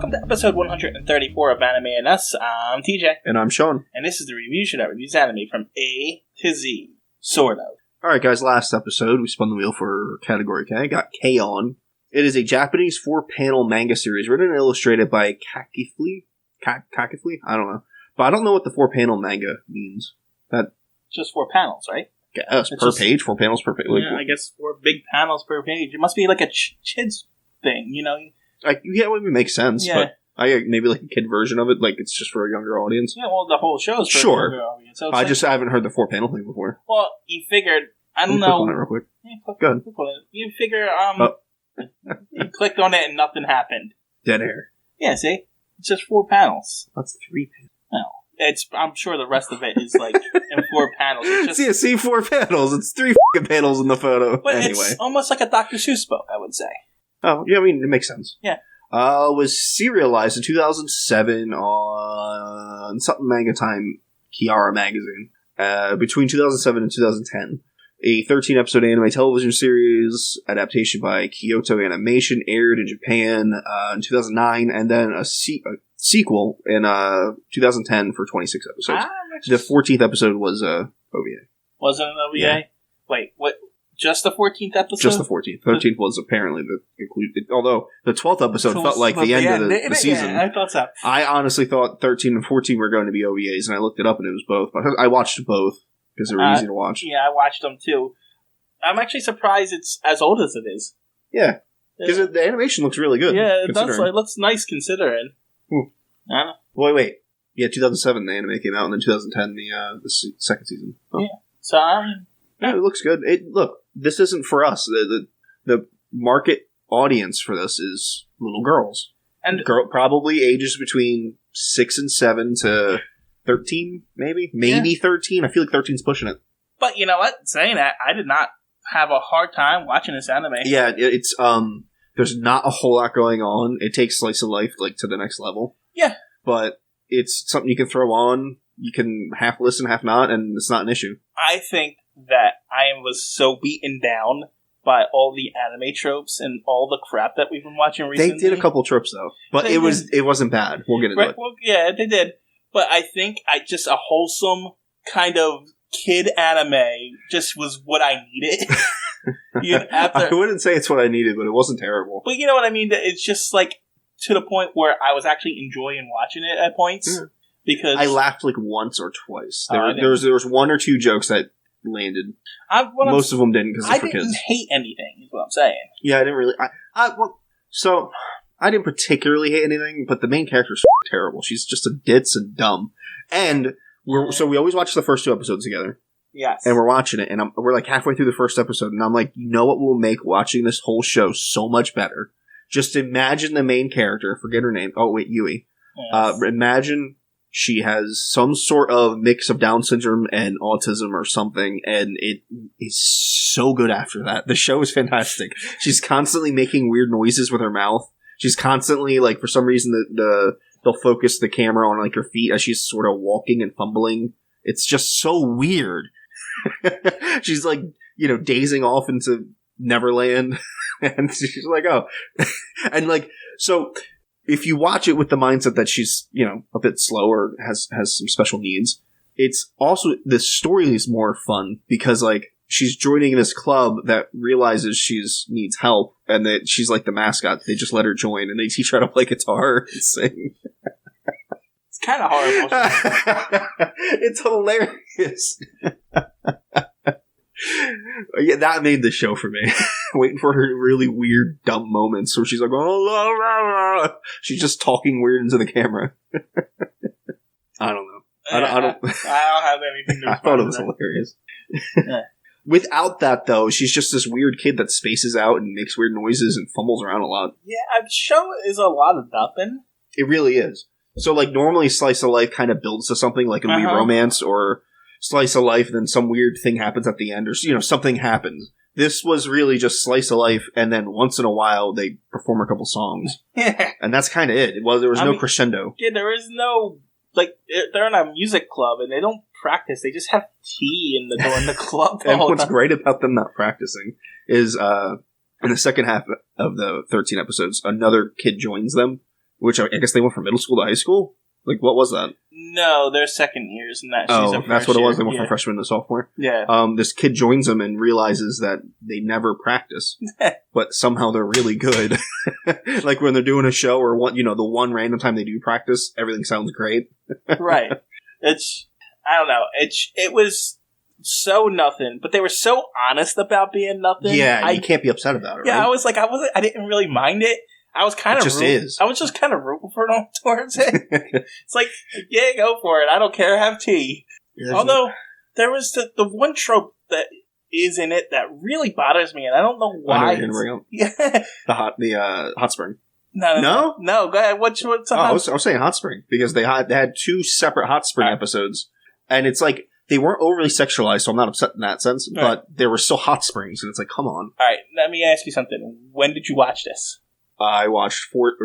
Welcome to episode 134 of Anime and Us. I'm TJ. And I'm Shawn. And this is the review show that reviews anime from A to Z. Sort of. Alright guys, last episode we spun the wheel for category K. Got K on. It is a Japanese 4-panel manga series written and illustrated by Kakifli? Kakifli? I don't know. But I don't know what the 4-panel manga means. Just 4 panels, right? Yes, per page, 4 panels per page. Yeah, I guess 4 big panels per page. It must be like a kids thing, you know? Yeah, it would make sense, yeah. But maybe like a kid version of it, like it's just for a younger audience. Yeah, well, the whole show is for a younger audience. So I haven't heard the 4-panel thing before. Well, you figured, I don't know. Click on it real quick. Yeah, Go ahead. click on it. You figure, you clicked on it and nothing happened. Dead air. Yeah, see? It's just 4 panels. That's 3 panels. No. I'm sure the rest of it is like in 4 panels. It's just, see 4 panels. It's 3 panels in the photo. But anyway. It's almost like a Dr. Seuss book, I would say. Oh, yeah, I mean, it makes sense. Yeah. Was serialized in 2007 on something Manga Time Kiara magazine. Between 2007 and 2010. A 13-episode anime television series adaptation by Kyoto Animation aired in Japan in 2009, and then a sequel in 2010 for 26 episodes. The 14th episode was OVA. Was it an OVA? Yeah. Wait, what? Just the 14th episode? Just the 14th. 13th was apparently the included. Although the 12th episode felt like the end of the season. Yeah, I thought so. I honestly thought 13 and 14 were going to be OVAs, and I looked it up and it was both. But I watched both because they were easy to watch. Yeah, I watched them too. I'm actually surprised it's as old as it is. Yeah, because the animation looks really good. Yeah, it does. It looks nice considering. I don't know. Wait. Yeah, 2007 the anime came out, and then 2010 the second season. Oh. Yeah, so yeah, it looks good. Look, this isn't for us. The market audience for this is little girls, and probably ages between 6 and 7 to 13, maybe 13. I feel like 13's pushing it. But you know what? Saying that, I did not have a hard time watching this anime. Yeah, it's there's not a whole lot going on. It takes slice of life like to the next level. Yeah, but it's something you can throw on. You can half listen, half not, and it's not an issue. I think that I was so beaten down by all the anime tropes and all the crap that we've been watching recently. They did a couple tropes though, but it wasn't bad. We'll get into it. Well, yeah, they did. But I think just a wholesome kind of kid anime just was what I needed. I wouldn't say it's what I needed, but it wasn't terrible. But you know what I mean? It's just like to the point where I was actually enjoying watching it at points. Yeah. Because I laughed like once or twice. There was 1 or 2 jokes that landed. Most of them didn't because they're for kids. I didn't hate anything, is what I'm saying. Yeah, I didn't really. I didn't particularly hate anything, but the main character is terrible. She's just a ditz and dumb. And we always watch the first 2 episodes together. Yes. And we're watching it, and we're like halfway through the first episode, and I'm like, you know what will make watching this whole show so much better? Just imagine the main character. Forget her name. Oh wait, Yui. Yes. Imagine she has some sort of mix of Down syndrome and autism or something, and it is so good after that. The show is fantastic. She's constantly making weird noises with her mouth. She's constantly, like, for some reason, they'll focus the camera on, like, her feet as she's sort of walking and fumbling. It's just so weird. She's, like, dazing off into Neverland, and she's like, oh. And, like, so if you watch it with the mindset that she's, a bit slower, has some special needs, it's also, the story is more fun because, like, she's joining this club that realizes she's needs help and that she's like the mascot. They just let her join and they teach her how to play guitar and sing. It's kind of horrible. It's hilarious. Yeah, that made the show for me. Waiting for her really weird, dumb moments where she's like, oh, la, la, la. She's just talking weird into the camera. I don't know. I don't have anything to I thought it was hilarious. Yeah. Without that, though, she's just this weird kid that spaces out and makes weird noises and fumbles around a lot. Yeah, the show is a lot of nothing. It really is. So, like, normally Slice of Life kind of builds to something, like a movie romance or Slice of Life, then some weird thing happens at the end, or, something happens. This was really just Slice of Life, and then once in a while they perform a couple songs. And that's kind of it. There was no crescendo. Yeah, there is no, like, they're in a music club, and they don't practice. They just have tea in the club. And what's great about them not practicing is in the second half of the 13 episodes, another kid joins them, which I guess they went from middle school to high school. Like, what was that? No, they're second years, and that Oh, that's what it was. They went from freshman to sophomore. Yeah. This kid joins them and realizes that they never practice, but somehow they're really good. Like when they're doing a show or the one random time they do practice, everything sounds great. Right. I don't know. It was so nothing, but they were so honest about being nothing. Yeah, you can't be upset about it. Yeah, right? I was like, I didn't really mind it. I was kind of I was just kind of rooting for them towards it. It's like, yeah, go for it. I don't care. Have tea. Although there was the one trope that is in it that really bothers me, and I don't know why. Yeah, the hot spring. No. Go ahead. What's I was saying hot spring because they had two separate hot spring episodes, and it's like they weren't overly sexualized, so I'm not upset in that sense. Right. But they were still hot springs, and it's like, come on. All right, let me ask you something. When did you watch this? I watched 12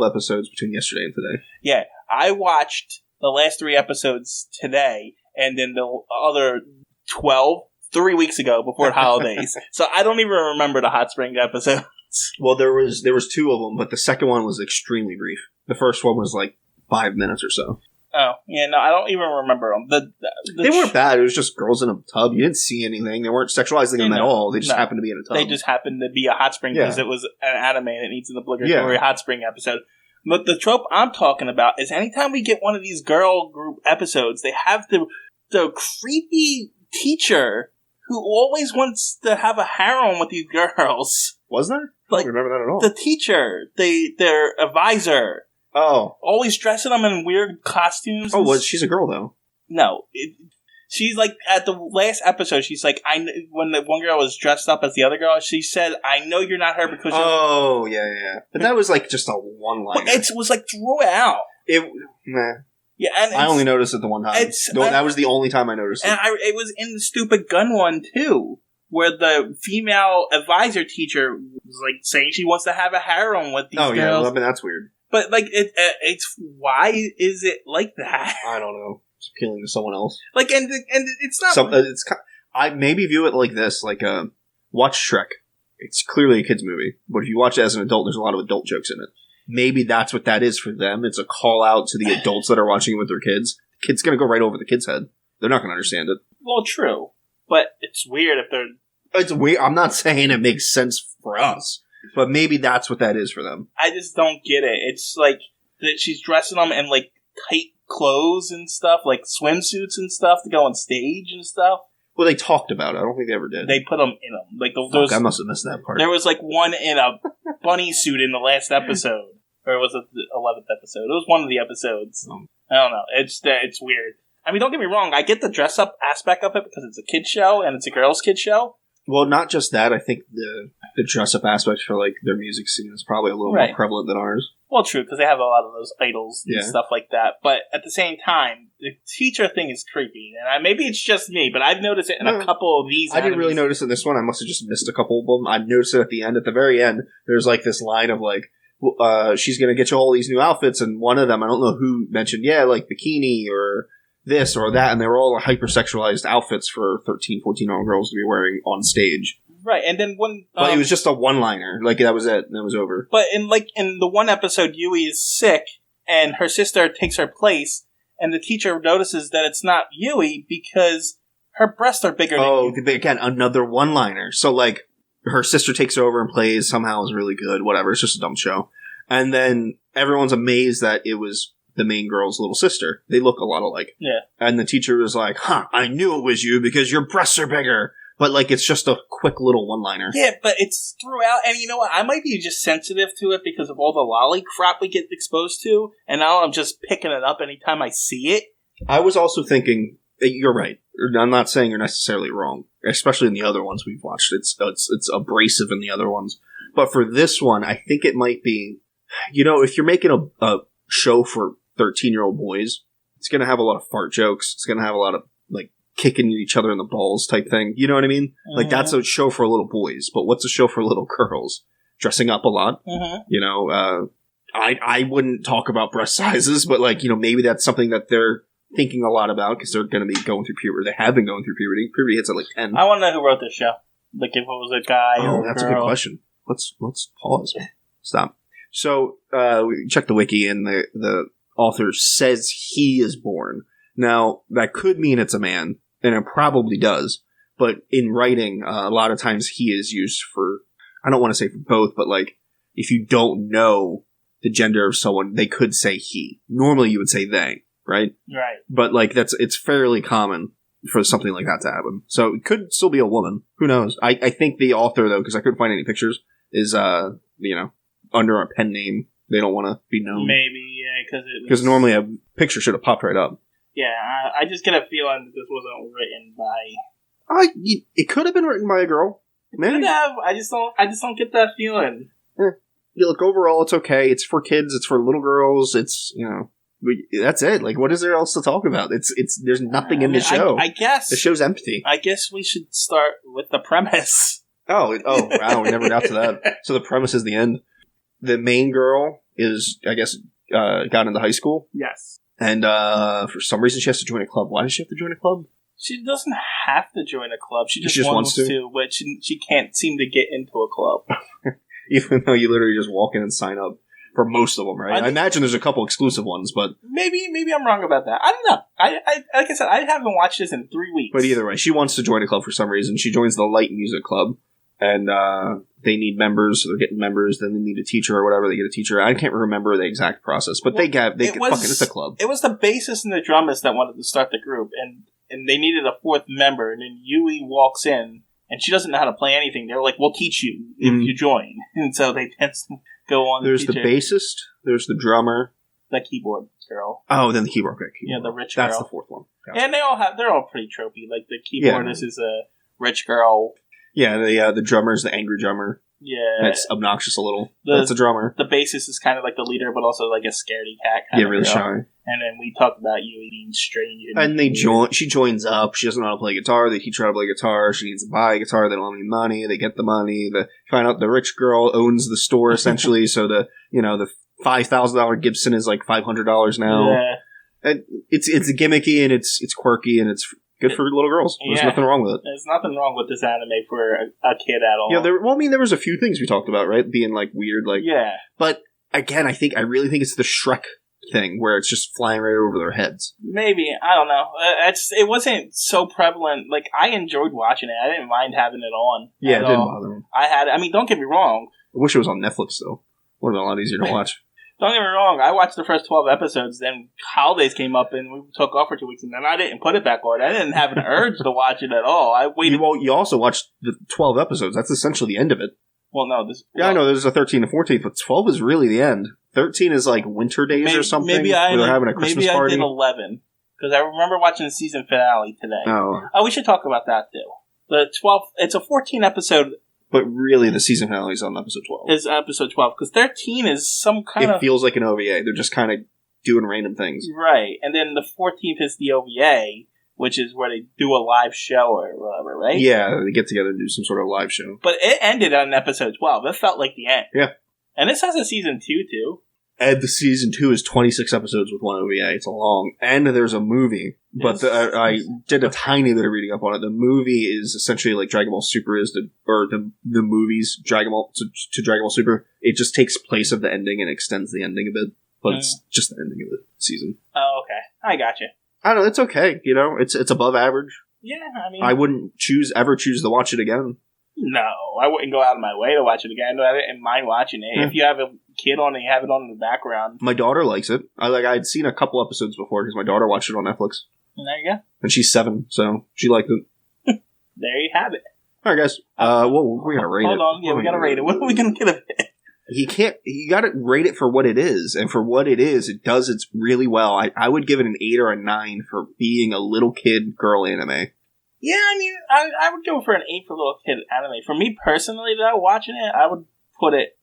episodes between yesterday and today. Yeah, I watched the last 3 episodes today, and then the other 12 3 weeks ago before the holidays. So I don't even remember the hot spring episodes. Well, there was 2 of them, but the second one was extremely brief. The first one was like 5 minutes or so. Oh, yeah, no, I don't even remember them. They weren't bad. It was just girls in a tub. You didn't see anything. They weren't sexualizing them at all. They just happened to be in a tub. They just happened to be a hot spring because it was an anime and it needs an obligatory hot spring episode. But the trope I'm talking about is anytime we get one of these girl group episodes, they have the creepy teacher who always wants to have a harem with these girls. Was there? I don't remember that at all. The teacher, their advisor. Oh. Always dressing them in weird costumes. Oh, she's a girl, though. No. She's like, at the last episode, she's like, when the one girl was dressed up as the other girl, she said, I know you're not her because you're... Oh, yeah. But that was like just a one-liner. But it was like throughout. Nah. Yeah, and I only noticed it the one time. That was the only time I noticed it. And it was in the stupid gun one, too, where the female advisor teacher was like saying she wants to have a harem with these girls. Oh, yeah, I mean, that's weird. But, like, it's why is it like that? I don't know. It's appealing to someone else. Like, and it's not... I maybe view it like this, like, watch Shrek. It's clearly a kid's movie, but if you watch it as an adult, there's a lot of adult jokes in it. Maybe that's what that is for them. It's a call out to the adults that are watching it with their kids. The kid's going to go right over the kid's head. They're not going to understand it. Well, true. But it's weird if they're... It's weird. I'm not saying it makes sense for us. But maybe that's what that is for them. I just don't get it. It's like that she's dressing them in like tight clothes and stuff, like swimsuits and stuff to go on stage and stuff. Well, they talked about it. I don't think they ever did. They put them in them. Like I must have missed that part. There was like one in a bunny suit in the last episode, or was it the 11th episode? It was one of the episodes. I don't know. It's weird. I mean, don't get me wrong. I get the dress up aspect of it because it's a kid show and it's a girls' kid show. Well, not just that. I think the dress-up aspect for like their music scene is probably a little more prevalent than ours. Well, true, because they have a lot of those idols and stuff like that. But at the same time, the teacher thing is creepy. And maybe it's just me, but I've noticed it in a couple of these. I didn't really notice in this one. I must have just missed a couple of them. I noticed it at the end. At the very end, there's like this line of like, she's going to get you all these new outfits. And one of them, I don't know who mentioned, like bikini or this or that. And they were all hypersexualized outfits for 13, 14-year-old girls to be wearing on stage. Right, and then when... but it was just a one-liner. Like, that was it. And it was over. But in the one episode, Yui is sick, and her sister takes her place, and the teacher notices that it's not Yui because her breasts are bigger than Yui. Again, another one-liner. So, like, her sister takes over and plays, somehow is really good, whatever. It's just a dumb show. And then everyone's amazed that it was the main girl's little sister. They look a lot alike. Yeah. And the teacher was like, I knew it was you because your breasts are bigger. But, like, it's just a quick little one-liner. Yeah, but it's throughout. And you know what? I might be just sensitive to it because of all the lolly crap we get exposed to. And now I'm just picking it up anytime I see it. I was also thinking, you're right. I'm not saying you're necessarily wrong. Especially in the other ones we've watched. It's abrasive in the other ones. But for this one, I think it might be... if you're making a show for 13-year-old boys, it's going to have a lot of fart jokes. It's going to have a lot of, like, kicking each other in the balls type thing. You know what I mean? Mm-hmm. Like, that's a show for little boys. But what's a show for little girls? Dressing up a lot. Mm-hmm. I wouldn't talk about breast sizes, but, like, maybe that's something that they're thinking a lot about because they're going to be going through puberty. They have been going through puberty. Puberty hits at, like, 10. I want to know who wrote this show. Like, if it was a guy or a girl. That's a good question. Let's pause. Stop. So, we check the wiki, and the author says he is born. Now, that could mean it's a man, and it probably does. But in writing, a lot of times he is used for, I don't want to say for both, but like, if you don't know the gender of someone, they could say he. Normally you would say they, right? Right. But like, it's fairly common for something like that to happen. So it could still be a woman. Who knows? I think the author, though, because I couldn't find any pictures, is, under a pen name. They don't want to be known. Maybe, yeah, because normally a picture should have popped right up. Yeah, I just get a feeling that this wasn't written by... It could have been written by a girl. Maybe. Could have. I just don't get that feeling. Yeah, look, overall, it's okay. It's for kids. It's for little girls. It's, that's it. Like, what is there else to talk about? There's nothing in the show. I guess. The show's empty. I guess we should start with the premise. Oh, wow. We never got to that. So the premise is the end. The main girl is, I guess, got into high school. Yes. And for some reason, she has to join a club. Why does she have to join a club? She doesn't have to join a club. She just wants to, but she can't seem to get into a club. Even though you literally just walk in and sign up for most of them, right? I imagine there's a couple exclusive ones, but... Maybe I'm wrong about that. I don't know. I like I said, I haven't watched this in 3 weeks. But either way, she wants to join a club for some reason. She joins the light music club, and they need members, so they're getting members, then they need a teacher or whatever, they get a teacher. I can't remember the exact process, but it's a club. It was the bassist and the drummist that wanted to start the group, and they needed a 4th member, and then Yui walks in, and she doesn't know how to play anything. They're like, we'll teach you if you join. And so they tend to go on. There's the bassist, there's the drummer. The keyboard girl. Oh, then the keyboard. Okay, yeah, the rich girl. That's the 4th one. Gotcha. And they're all pretty tropey. Like, the keyboardist is a rich girl. Yeah, the drummer's the angry drummer. Yeah. That's obnoxious a little. That's a drummer. The bassist is kind of like the leader, but also like a scaredy cat kind of really girl. Shy. And then we talked about Yui being strange. And she joins up. She doesn't know how to play guitar. They teach her how to play guitar. She needs to buy a guitar. They don't have any money. They get the money. Find out the rich girl owns the store, essentially. So the $5,000 Gibson is like $500 now. Yeah. And it's gimmicky, and it's quirky, and it's good for little girls. There's nothing wrong with it. There's nothing wrong with this anime for a kid at all. Yeah, there was a few things we talked about, right? Being like weird, like But again, I really think it's the Shrek thing where it's just flying right over their heads. Maybe, I don't know. It wasn't so prevalent. Like, I enjoyed watching it. I didn't mind having it on. Yeah, it didn't bother me. I mean, don't get me wrong. I wish it was on Netflix though. Would have been a lot easier to watch. Don't get me wrong, I watched the first 12 episodes, then holidays came up and we took off for 2 weeks, and then I didn't put it back on. I didn't have an urge to watch it at all. I waited. You also watched the 12 episodes. That's essentially the end of it. Well, no. I know there's a 13 and 14, but 12 is really the end. 13 is like winter days or something. Maybe they're having a Christmas party. Maybe I did 11, because I remember watching the season finale today. Oh, we should talk about that too. The 12, it's a 14 episode. But really, the season finale is on episode 12. It's episode 12, because 13 is some kind of... It feels like an OVA. They're just kind of doing random things. Right. And then the 14th is the OVA, which is where they do a live show or whatever, right? Yeah, they get together and do some sort of live show. But it ended on episode 12. It felt like the end. Yeah. And this has a season 2, too. And the season 2 is 26 episodes with one OVA. It's long. And there's a movie. But I did a tiny bit of reading up on it. The movie is essentially like Dragon Ball Super is the movie's Dragon Ball to Dragon Ball Super. It just takes place of the ending and extends the ending a bit. But it's just the ending of the season. Oh, okay. I gotcha. I don't know. It's okay. It's above average. Yeah, I mean... I wouldn't ever choose to watch it again. No, I wouldn't go out of my way to watch it again. I didn't mind watching it. Yeah. If you have a kid on and you have it on in the background. My daughter likes it. I'd seen a couple episodes before because my daughter watched it on Netflix. And there you go. And she's 7, so she liked it. There you have it. All right, guys. We gotta rate it. Hold on. Yeah, we gotta rate it. What are we gonna give it? You gotta rate it for what it is. And for what it is, it does it really well. I would give it an 8 or a 9 for being a little kid girl anime. Yeah, I mean, I would go for an 8 for little kid anime. For me personally, though, watching it, I would put it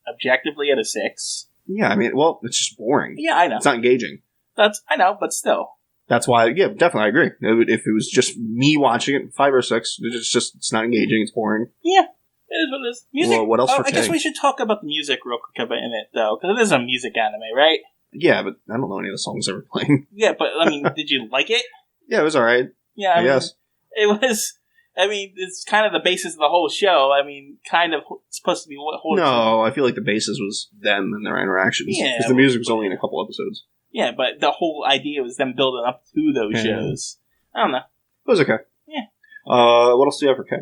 objectively at a 6. Yeah, I mean, well, it's just boring. Yeah, I know. It's not engaging. I know, but still. That's why, yeah, definitely, I agree. If it was just me watching it, 5 or 6, it's not engaging, it's boring. Yeah, it is what it is. Music. Well, what else I guess we should talk about the music real quick in it, though, because it is a music anime, right? Yeah, but I don't know any of the songs they were playing. Yeah, but, I mean, did you like it? Yeah, it was alright. Yeah, I guess. It I mean, it's kind of the basis of the whole show. I mean, kind of supposed to be what whole. No, I feel like the basis was them and their interactions. Yeah, because the music was only in a couple episodes. Yeah, but the whole idea was them building up to those shows. I don't know. It was okay. Yeah. What else do you have for K?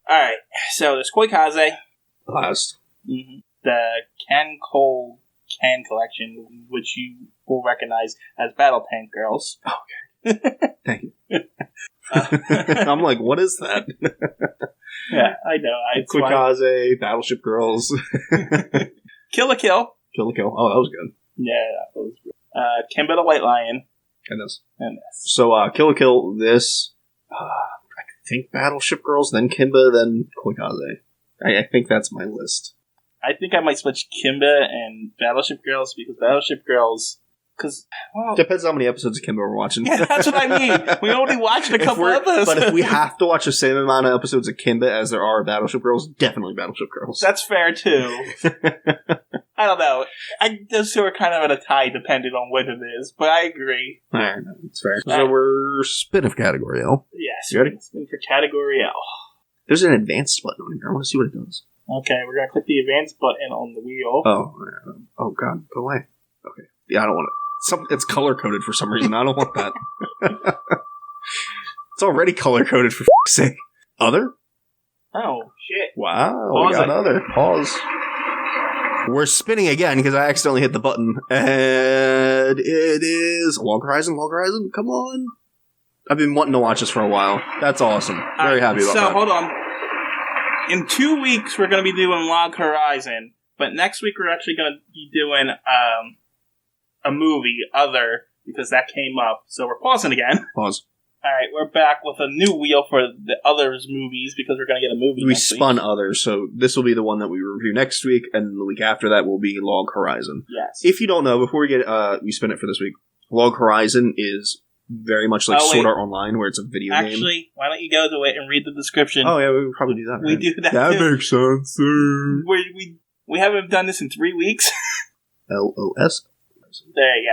All right. So there's Koikaze. Last. Mm-hmm. The Ken Cole Can Collection, which you will recognize as Battle Tank Girls. Okay. Thank you. I'm like, what is that? Yeah, I know. Koikaze, Battleship Girls. Kill la Kill. Kill la Kill. Oh, that was good. Yeah, that was good. Kimba the White Lion. And this. So, Kill la Kill, this, I think Battleship Girls, then Kimba, then Koikaze. I think that's my list. I think I might switch Kimba and Battleship Girls, because Battleship Girls... Depends on how many episodes of Kimba we're watching. Yeah, that's what I mean. We only watched a couple episodes. But if we have to watch the same amount of episodes of Kimba as there are Battleship Girls, definitely Battleship Girls. That's fair, too. I don't know. Those two are kind of at a tie, depending on what it is, but I agree. Alright, that's fair. So we're spin-off category L. Yes. You ready? Spin for category L. There's an advanced button on here. I want to see what it does. Okay, we're going to click the advanced button on the wheel. Oh God, go away. Okay. Yeah, I don't want it. It's color-coded for some reason. I don't want that. It's already color-coded, for f***'s sake. Other? Oh, shit. Wow, we got other. Pause. We're spinning again, because I accidentally hit the button. And it is... Log Horizon, come on. I've been wanting to watch this for a while. That's awesome. Very happy about that. So, hold on. In 2 weeks, we're going to be doing Log Horizon. But next week, we're actually going to be doing... a movie, Other, because that came up. So we're pausing again. Pause. Alright, we're back with a new wheel for the Others movies, because we're going to get a movie We next spun week. Others, so this will be the one that we review next week, and the week after that will be Log Horizon. Yes. If you don't know, before we spin it for this week, Log Horizon is very much like Sword Art Online, where it's a video game. Actually, why don't you go to it and read the description? Oh yeah, we would probably do that. Right? We do that That too. makes sense. We haven't done this in 3 weeks. LOS. There you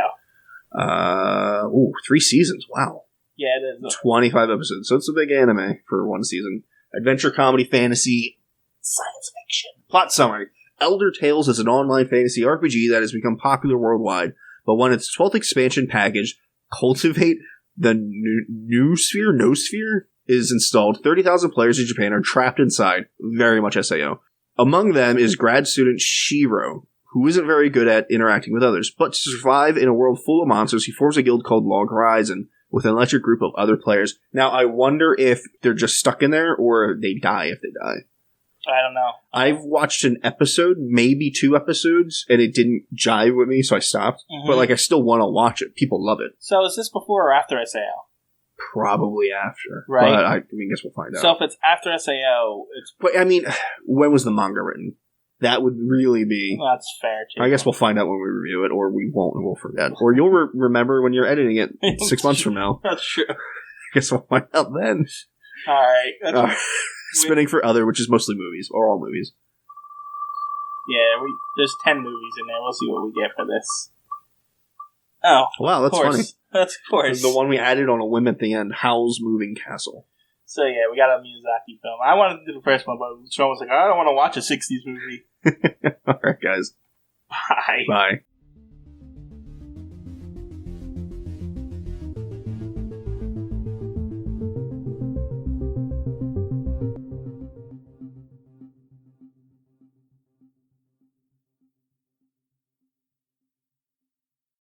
go. 3 seasons. Wow. Yeah, it is. 25 episodes. So it's a big anime for one season. Adventure, comedy, fantasy, Science fiction. Plot summary. Elder Tales is an online fantasy RPG that has become popular worldwide, but when its 12th expansion package, Cultivate the Noosphere, is installed, 30,000 players in Japan are trapped inside. Very much SAO. Among them is grad student Shiro, who isn't very good at interacting with others, but to survive in a world full of monsters, he forms a guild called Log Horizon with an electric group of other players. Now, I wonder if they're just stuck in there, or they die if they die. I don't know. I've watched an episode, maybe 2 episodes, and it didn't jive with me, so I stopped. Mm-hmm. But, I still want to watch it. People love it. So is this before or after SAO? Probably after. Right. But I guess we'll find out. So if it's after SAO, it's... But, when was the manga written? That would really be... Well, that's fair, too. I guess we'll find out when we review it, or we won't, and we'll forget. Or you'll remember when you're editing it 6 months from now. That's true. I guess we'll find out then. Alright. Spinning for Other, which is mostly movies, or all movies. Yeah, there's 10 movies in there. We'll see what we get for this. Oh. Wow, that's funny. That's of course. The one we added on a whim at the end, Howl's Moving Castle. So yeah, we got a Miyazaki film. I wanted to do the first one, but Shawn was like, I don't want to watch a 60s movie. Alright, guys. Bye. Bye.